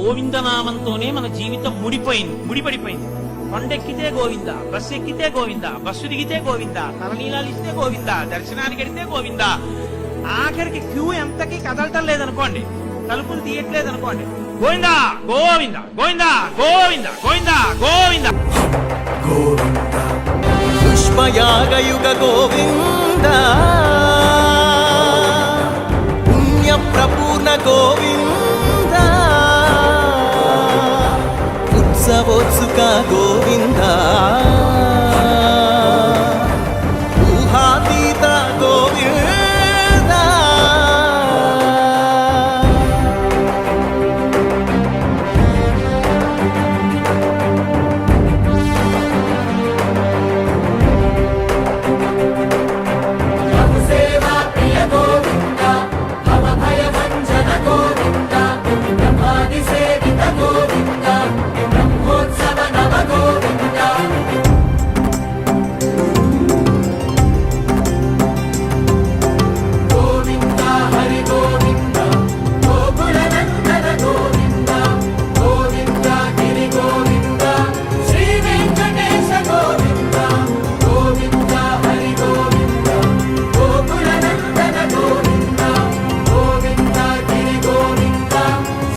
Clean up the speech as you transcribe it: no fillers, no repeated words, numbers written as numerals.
గోవిందనామంతోనే మన జీవితం ముడిపడిపోయింది. కొండెక్కితే గోవింద, బస్సు ఎక్కితే గోవింద, బస్సు దిగితే గోవింద, తలనీలాలు ఇస్తే గోవింద, దర్శనానికి వెడితే గోవింద. ఆఖరికి క్యూ ఎంతకి కదలటం లేదనుకోండి, తలుపులు తీయట్లేదనుకోండి, గోవింద గోవింద గోవింద గోవింద గోవింద గోవింద గోవింద పుష్పయాగయుగ గోవింద పుణ్య ప్రపూర్ణ గోవింద ఉత్సవోత్సుక గోవింద ఊహాతీత గోవింద